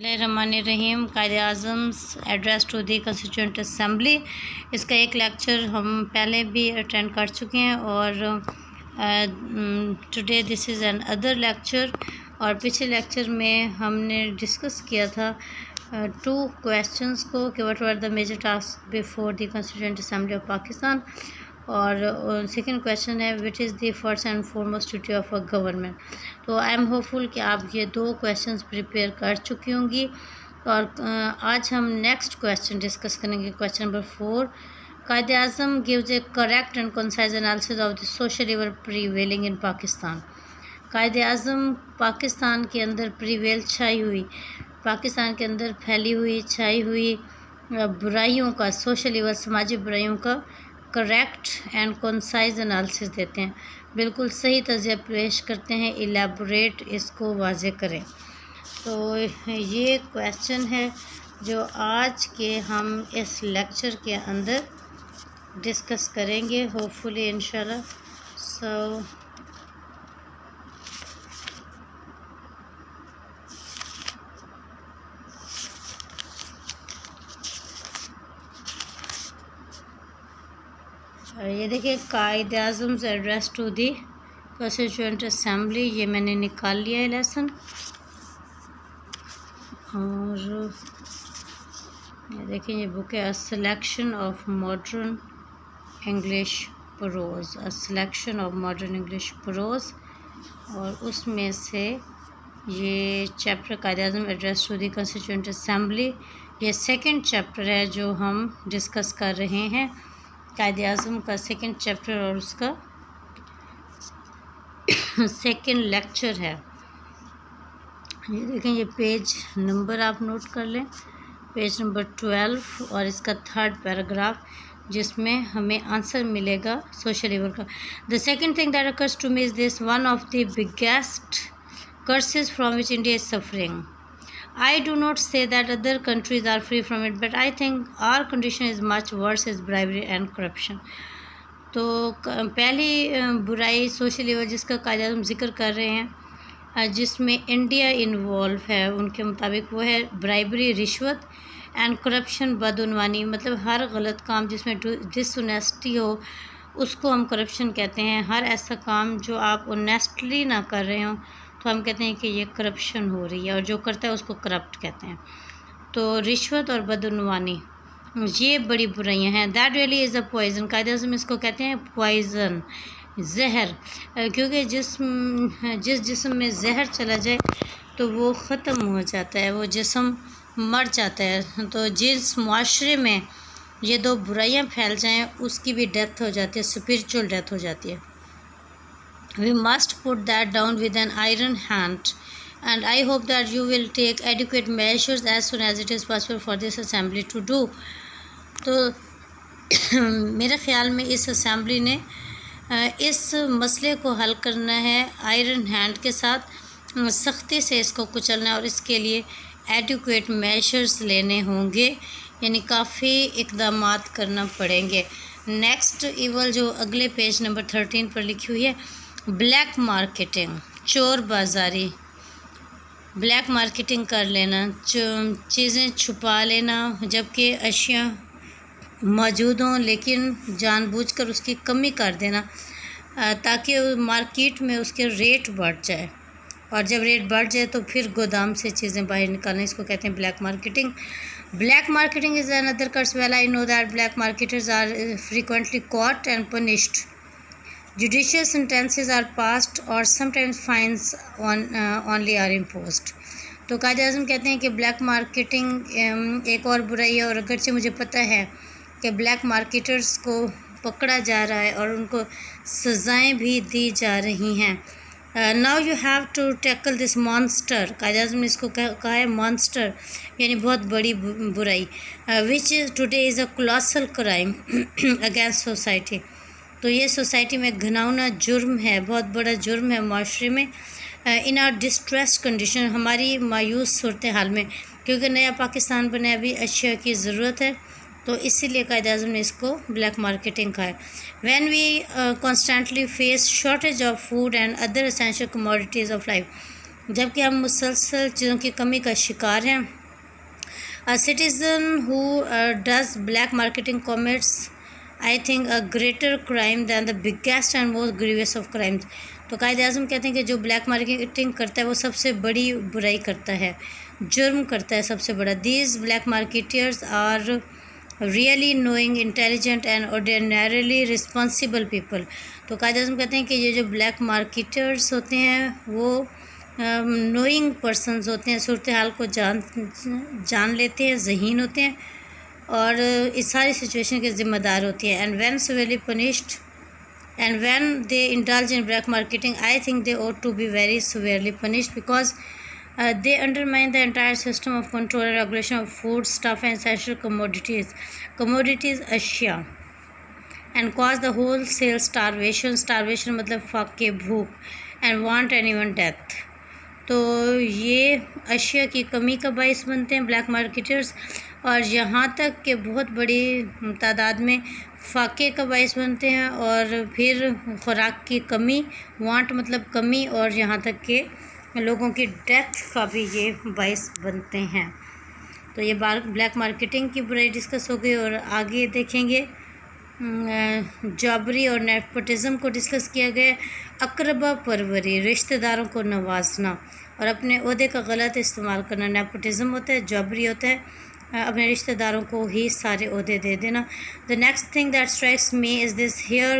बिस्मिल्लाहिर्रहमानिर्रहीम। Quaid-e-Azam's address to the constituent assembly, इसका एक लेक्चर हम पहले भी अटेंड कर चुके हैं और today this is an other lecture. और पिछले लेक्चर में हमने डिस्कस किया था टू क्वेश्चंस को कि what were the major task before the constituent assembly of Pakistan, और सेकंड क्वेश्चन है which is the first and foremost duty of a government. तो आई एम होपफुल कि आप ये दो क्वेश्चंस प्रिपेयर कर चुकी होंगी। और आज हम नेक्स्ट क्वेश्चन डिस्कस करेंगे, question number 4। Quaid-e-Azam gives a correct and concise analysis of the social evil prevailing in Pakistan. Quaid-e-Azam Pakistan के अंदर प्रीवेल छाई हुई, पाकिस्तान के अंदर फैली हुई छाई हुई बुराइयों का, सोशल इवल समाजी बुराइयों का करेक्ट एंड कंसाइज एनालिसिस देते हैं, बिल्कुल सही तज़िया पेश करते हैं, इलेबोरेट इसको वाज़े करें। तो ये क्वेश्चन है जो आज के हम इस लेक्चर के अंदर डिस्कस करेंगे होपफुली इंशाल्लाह। सो ये देखिए Quaid-e-Azam's address to the constituent assembly, ये मैंने निकाल लिया है लेसन। और ये देखिए ये बुक है a selection of modern English prose, a selection of modern English prose, और उसमें से ये chapter Quaid-e-Azam address to the constituent assembly, ये सेकंड चैप्टर है जो हम डिस्कस कर रहे हैं, कायद-ए-आज़म का सेकंड चैप्टर और उसका सेकंड लेक्चर है। ये देखें, ये पेज नंबर आप नोट कर लें, पेज नंबर 12 और इसका थर्ड पैराग्राफ, जिसमें हमें आंसर मिलेगा सोशल इवल का। The second thing that occurs to me is this, one of the biggest curses from which India is suffering. I do not say that other countries are free from it, but I think our condition is much worse is bribery and corruption. तो पहली बुराई social evil जिसका कायद-ए-आज़म जिक्र कर रहे हैं, जिसमें India involve है, उनके मुताबिक वो है ब्राइबरी, रिश्वत एंड करप्शन, बदउनवानी, मतलब हर गलत काम जिसमें डिसऑनेस्टी हो उसको हम करप्शन कहते हैं। हर ऐसा काम जो आप ऑनेस्टली ना कर रहे हो तो हम कहते हैं कि ये करप्शन हो रही है, और जो करता है उसको करप्ट कहते हैं। तो रिश्वत और बदउनवानी ये बड़ी बुराइयां हैं। That really is a poison, Quaid-e-Azam इसको कहते हैं पॉइज़न, जहर, क्योंकि जिस जिस्म में जहर चला जाए तो वो ख़त्म हो जाता है, वो जिस्म मर जाता है। तो जिस मुआशरे में ये दो बुराइयां फैल जाएं उसकी भी डेथ हो जाती है, स्पिरिचुअल डेथ हो जाती है। We must put that down with an iron hand, and I hope that you will take adequate measures as soon as it is possible for this assembly to do. तो मेरे ख़्याल में इस assembly ने इस मसले को हल करना है आयरन हैंड के साथ, सख्ती से इसको कुचलना है, और इसके लिए एडिक्वेट मेजर्स लेने होंगे, यानी काफ़ी इक़दामात करना पड़ेंगे। नेक्स्ट इवल जो अगले पेज नंबर 13 पर लिखी हुई है, ब्लैक मार्केटिंग, चोर बाज़ारी, ब्लैक मार्केटिंग कर लेना, चीज़ें छुपा लेना जबकि अशिया मौजूद हों, लेकिन जानबूझकर उसकी कमी कर देना ताकि मार्केट में उसके रेट बढ़ जाए, और जब रेट बढ़ जाए तो फिर गोदाम से चीज़ें बाहर निकालना, इसको कहते हैं black marketing. Black marketing is another curse. Well I know that black marketers are frequently caught and punished. Judicial sentences are passed or sometimes fines only are imposed. तो कायद-ए-आज़म कहते हैं कि ब्लैक मार्केटिंग एक और बुराई है, और अगरचे मुझे पता है कि ब्लैक मार्केटर्स को पकड़ा जा रहा है और उनको सज़ाएं भी दी जा रही हैं। Now you have to tackle this monster, Quaid-e-Azam ने इसको कहा है मॉन्स्टर, यानी बहुत बड़ी बुराई, which today is a colossal crime against society. तो ये सोसाइटी में घिनौना जुर्म है, बहुत बड़ा जुर्म है माशरे में। इन आर डिस्ट्रेस कंडीशन, हमारी मायूस सूरत हाल में, क्योंकि नया पाकिस्तान बने, अभी अशिया की ज़रूरत है, तो इसीलिए कायद-ए-आज़म ने इसको ब्लैक मार्केटिंग कहा है। When we constantly face shortage of food and other essential commodities of life, जबकि हम मुसलसल चीज़ों की कमी का शिकार हैं। A citizen who does black marketing commits, I think, a greater crime than the biggest and most grievous of crimes. तो कायद-ए-आज़म कहते हैं कि जो ब्लैक मार्केटिंग करता है वो सबसे बड़ी बुराई करता है, जुर्म करता है सबसे बड़ा। These black marketers are really knowing, intelligent and ordinarily responsible people. तो कायद-ए-आज़म कहते हैं कि ये जो ब्लैक मार्केटर्स होते हैं वो नोइंग पर्सनस होते हैं, सूरत हाल को जान लेते हैं, ज़हीन होते हैं और इस सारी सिचुएशन के ज़िम्मेदार होती है। And when severally punished and when they indulge in black marketing, I think they ought to be very severely punished because they undermine the entire system of control and regulation of food, stuff and essential commodities अशिया, and cause the wholesale starvation मतलब फाके भूख, and want and even death. तो ये अशिया की कमी का बाइस बनते हैं ब्लैक मार्केटर्स, और यहाँ तक कि बहुत बड़ी तादाद में फाके का बाइस बनते हैं, और फिर खुराक की कमी, वांट मतलब कमी, और यहाँ तक कि लोगों की डेथ का भी ये बाइस बनते हैं। तो ये ब्लैक मार्केटिंग की बुराई डिस्कस हो गई, और आगे देखेंगे जॉबरी और नेपोटिज़म को डिस्कस किया गया। अकरबा परवरी, रिश्तेदारों को नवाजना और अपने ओहदे का गलत इस्तेमाल करना नेपोटिज़म होता है। जॉबरी होता है अपने रिश्तेदारों को ही सारे ओहदे दे देना। The next thing that strikes me is this here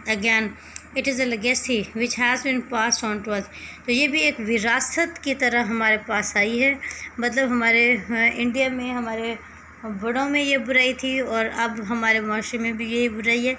again, it is a legacy which has been passed on to us. तो ये भी एक विरासत की तरह हमारे पास आई है, मतलब हमारे इंडिया में हमारे बड़ों में ये बुराई थी और अब हमारे माशरे में भी यही बुराई है।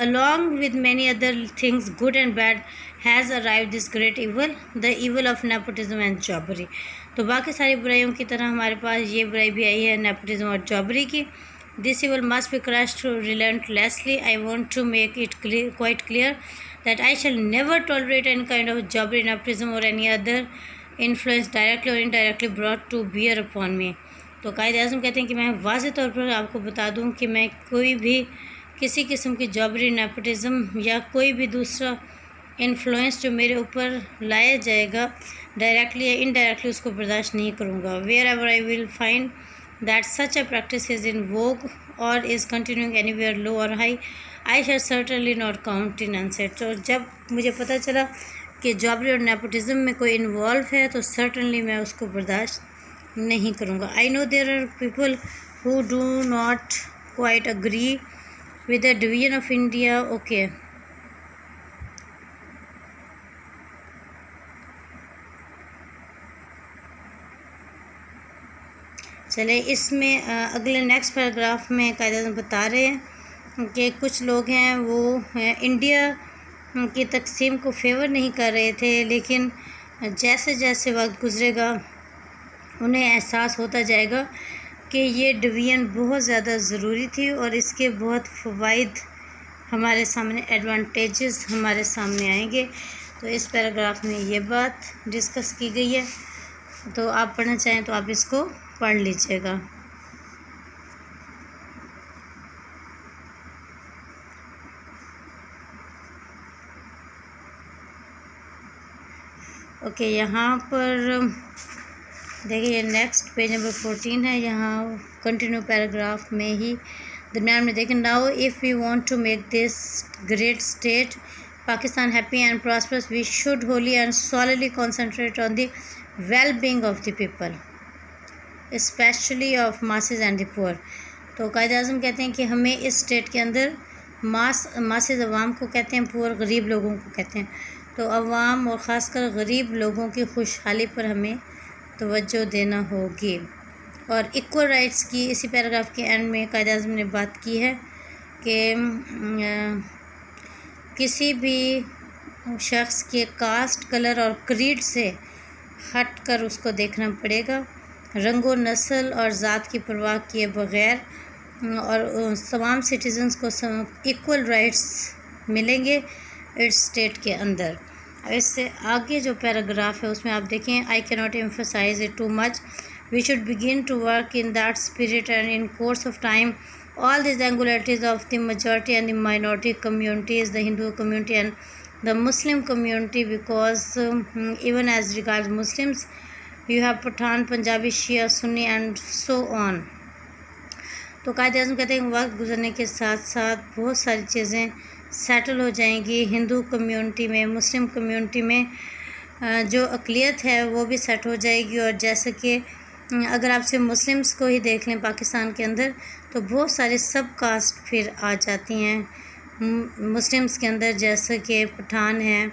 Along with many other things good and bad has arrived this great evil, the evil of nepotism and jobbery. तो बाकी सारी बुराइयों की तरह हमारे पास ये बुराई भी आई है नेपोटिज्म और जॉबरी की। This evil must be crushed relentlessly. I want to make it quite clear that I shall never tolerate any kind of jobbery, nepotism or any other influence directly or indirectly brought to bear upon me. तो कायद-ए-आज़म कहते हैं कि मैं वाज़ेह तौर पर आपको बता दूं कि मैं कोई भी किसी किस्म की जॉबरी, नेपोटिज़म या कोई भी दूसरा इन्फ्लुएंस जो मेरे ऊपर लाया जाएगा डायरेक्टली या इनडायरेक्टली, उसको बर्दाश्त नहीं करूँगा। Wherever I will find that such a practice is in vogue और इज़ कंटिन्यूइंग एनीवेयर लो और high, I shall certainly not count in unset. तो जब मुझे पता चला कि जॉबरी और नेपोटिज़म में कोई इन्वॉल्व है तो सर्टनली मैं उसको बर्दाश्त नहीं करूँगा। I know there are people who do not quite agree with the division of India. Okay, चले इसमें अगले नेक्स्ट पैराग्राफ में कायदा बता रहे हैं कि कुछ लोग हैं वो इंडिया की तकसीम को फेवर नहीं कर रहे थे, लेकिन जैसे जैसे वक्त गुजरेगा उन्हें एहसास होता जाएगा कि ये डिवीज़न बहुत ज़्यादा ज़रूरी थी और इसके बहुत फ़वाइद हमारे सामने, एडवांटेजेस हमारे सामने आएंगे। तो इस पैराग्राफ में ये बात डिस्कस की गई है, तो आप पढ़ना चाहें तो आप इसको पढ़ लीजिएगा। ओके, यहाँ पर देखिए नेक्स्ट पेज नंबर 14 है, यहाँ कंटिन्यू पैराग्राफ में ही दरम्यान में देखें। Now if we want to make this great state Pakistan happy and prosperous, we should wholly and solidly concentrate on the well being of the people, specially of masses and the poor. तो कायद-ए-आज़म कहते हैं कि हमें इस state के अंदर masses अवाम को कहते हैं, पुअर गरीब लोगों को कहते हैं, तो अवाम और ख़ासकर गरीब लोगों की खुशहाली पर हमें तवज्जो देना होगी। और इक्वल राइट्स की इसी पैराग्राफ के एंड में कायद-ए-आज़म ने बात की है कि किसी भी शख्स के कास्ट, कलर और क्रीड से हट कर उसको देखना पड़ेगा, रंगो, नस्ल और ज़ात की परवाह किए बग़ैर, और तमाम सिटीज़न्स को इक्वल राइट्स मिलेंगे इस स्टेट के अंदर। इससे आगे जो पैराग्राफ है उसमें आप देखें, I cannot emphasise it too much, we should begin to work in that spirit and in course of time all these angularities of the majority and the minority communities, the Hindu community and the Muslim community, because even as regards Muslims, you have Pathan, Punjabi, Shia, Sunni and so on. तो कायदे आज़म कहते हैं वक्त गुजरने के साथ साथ बहुत सारी चीज़ें सेटल हो जाएंगी हिंदू कम्युनिटी में, मुस्लिम कम्युनिटी में जो अक़लियत है वो भी सेट हो जाएगी। और जैसे कि अगर आप सिर्फ मुस्लिम्स को ही देख लें पाकिस्तान के अंदर, तो बहुत सारी सब कास्ट फिर आ जाती हैं मुस्लिम्स के अंदर, जैसे कि पठान हैं,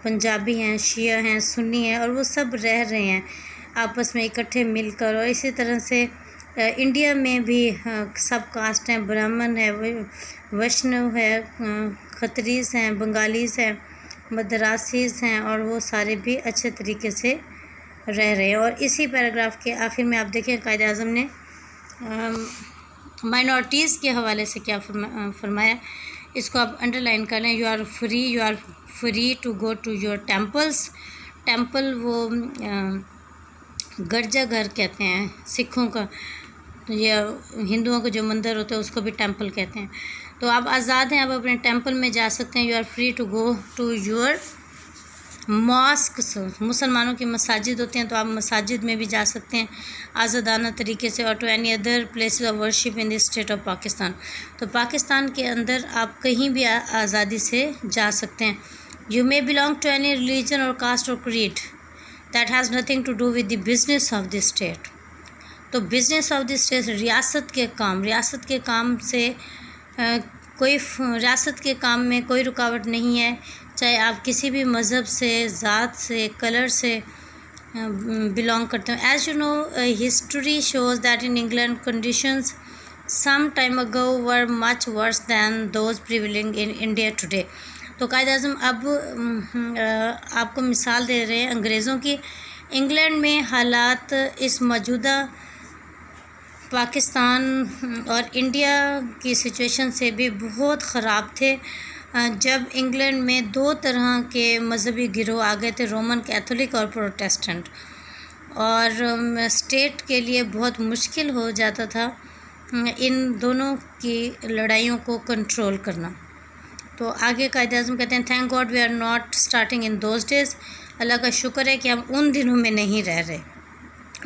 पंजाबी हैं, शिया हैं, सुन्नी हैं, और वो सब रह रहे हैं आपस में इकट्ठे मिलकर। और इसी तरह से इंडिया में भी सब कास्ट हैं, ब्राह्मण है, वैष्णव है, खत्रीज हैं, बंगालीज़ हैं, मद्रासीज़ हैं, और वो सारे भी अच्छे तरीके से रह रहे हैं। और इसी पैराग्राफ के आखिर में आप देखें कायदे आज़म ने माइनॉरिटीज़ के हवाले से क्या फरमाया, इसको आप अंडरलाइन कर लें। You are free to go to your temples. Temple वो गिरजा घर कहते हैं सिखों का, या हिंदुओं का जो मंदिर होता है उसको भी टेंपल कहते हैं। तो आप आज़ाद हैं, आप अपने टेंपल में जा सकते हैं। You are free to go to your mosque. मुसलमानों की मसाजिद होती हैं, तो आप मसाजिद में भी जा सकते हैं आज़ादाना तरीके से। और to any other places of worship in the state of Pakistan. तो पाकिस्तान के अंदर आप कहीं भी आज़ादी से जा सकते हैं। You may belong to any religion और कास्ट और creed that has nothing to do with the business of the state. तो बिज़नेस ऑफ द स्टेट रियासत के काम से रियासत के काम में कोई रुकावट नहीं है, चाहे आप किसी भी मज़हब से, ज़ात से, कलर से बिलोंग करते हो। As you know, history shows that in England conditions some time ago were much worse than those prevailing in India today. तो कायदे आज़म अब आपको मिसाल दे रहे हैं अंग्रेज़ों की। इंग्लैंड में हालात इस मौजूदा पाकिस्तान और इंडिया की सिचुएशन से भी बहुत ख़राब थे, जब इंग्लैंड में दो तरह के मजहबी गिरोह आ गए थे, रोमन कैथोलिक और प्रोटेस्टेंट। और स्टेट के लिए बहुत मुश्किल हो जाता था इन दोनों की लड़ाइयों को कंट्रोल करना। तो आगे कायदे आज़म कहते हैं, thank God we are not starting in those days. Allah का शुक्र है कि हम उन दिनों में नहीं रह रहे।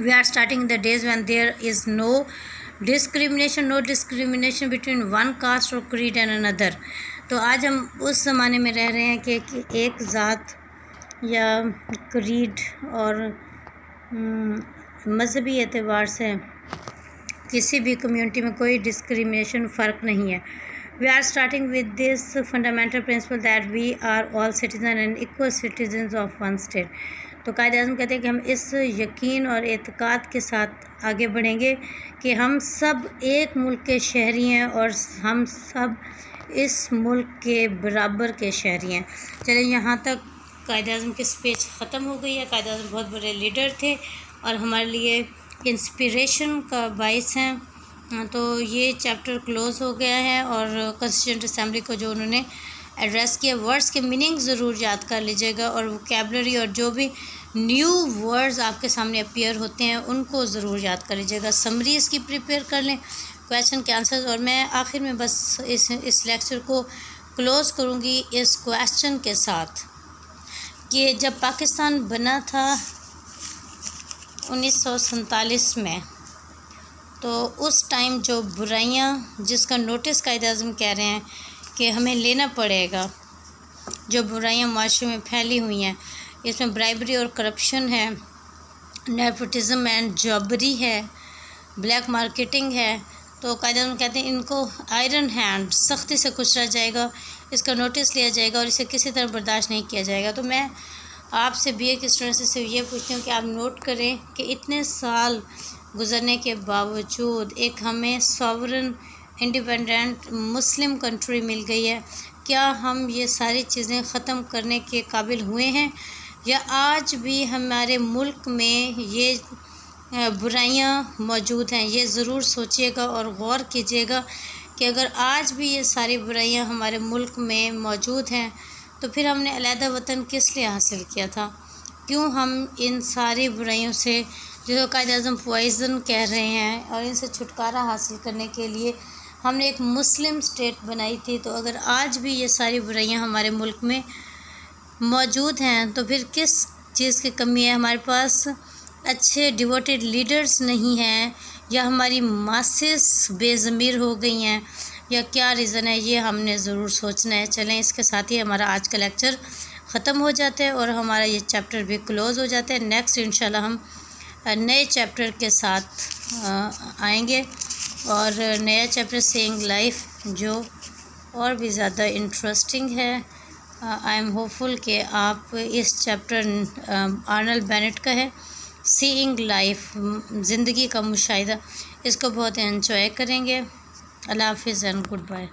We are starting the days when there is no discrimination between one caste और क्रीड एंड अनदर। तो आज हम उस ज़माने में रह रहे हैं कि एक ज़ात या क्रीड और मजहबी एतबार से किसी भी कम्युनिटी में कोई डिस्क्रिमिनेशन फ़र्क नहीं है। We are starting with this fundamental principle that we are all citizens and equal citizens of one state. तो कायदे आज़म कहते हैं कि हम इस यकीन और एतक़ाद के साथ आगे बढ़ेंगे कि हम सब एक मुल्क के शहरी हैं और हम सब इस मुल्क के बराबर के शहरी हैं। चलिए, यहाँ तक कायदे आज़म की स्पीच ख़त्म हो गई है। कायदे आज़म बहुत बड़े लीडर थे और हमारे लिए इंस्पिरेशन का बाइस हैं। तो ये चैप्टर क्लोज़ हो गया है। और कॉन्स्टिट्यूएंट असेंबली को जो उन्होंने एड्रेस किया, वर्ड्स के मीनिंग ज़रूर याद कर लीजिएगा, और वोकैबुलरी और जो भी न्यू वर्ड्स आपके सामने अपीयर होते हैं उनको ज़रूर याद कर लीजिएगा। समरी इसकी प्रिपेयर कर लें, क्वेश्चन के आंसर्स। और मैं आखिर में बस इस लेक्चर को क्लोज़ करूँगी इस क्वेश्चन के साथ कि जब पाकिस्तान बना था 1947 में, तो उस टाइम जो बुराइयां जिसका नोटिस कायदे आज़म कह रहे हैं कि हमें लेना पड़ेगा, जो बुराइयां माशरे में फैली हुई हैं, इसमें ब्राइबरी और करप्शन है, नेपोटिज़म एंड जॉबरी है, ब्लैक मार्केटिंग है। तो कायदे आज़म कहते हैं इनको आयरन हैंड सख्ती से कुचला जाएगा, इसका नोटिस लिया जाएगा और इसे किसी तरह बर्दाश्त नहीं किया जाएगा। तो मैं आपसे बीए के स्टूडेंट्स से ये पूछती हूँ कि आप नोट करें कि इतने साल गुजरने के बावजूद एक हमें सॉवरन इंडिपेंडेंट मुस्लिम कंट्री मिल गई है, क्या हम ये सारी चीज़ें ख़त्म करने के काबिल हुए हैं, या आज भी हमारे मुल्क में ये बुराइयां मौजूद हैं? ये ज़रूर सोचिएगा और गौर कीजिएगा कि अगर आज भी ये सारी बुराइयां हमारे मुल्क में मौजूद हैं तो फिर हमने अलहदा वतन किस लिए हासिल किया था? क्यों हम इन सारी बुराइयों से, जिसको कायदे आज़म पॉइज़न कह रहे हैं, और इनसे छुटकारा हासिल करने के लिए हमने एक मुस्लिम स्टेट बनाई थी। तो अगर आज भी ये सारी बुराइयां हमारे मुल्क में मौजूद हैं तो फिर किस चीज़ की कमी है? हमारे पास अच्छे डिवोटेड लीडर्स नहीं हैं, या हमारी मासेस बेज़मीर हो गई हैं, या क्या रीज़न है? ये हमने ज़रूर सोचना है। चलें, इसके साथ ही हमारा आज का लेक्चर ख़त्म हो जाता है और हमारा ये चैप्टर भी क्लोज़ हो जाता है। नेक्स्ट इंशाल्लाह हम नए चैप्टर के साथ आएंगे और नया चैप्टर सेइंग लाइफ, जो और भी ज़्यादा इंटरेस्टिंग है। आई एम होपफुल कि आप इस चैप्टर आर्नल्ड बेनेट का है, सीइंग लाइफ, ज़िंदगी का मुशाहिदा, इसको बहुत एंजॉय करेंगे। अल्लाह हाफ़िज़ एंड गुड बाय।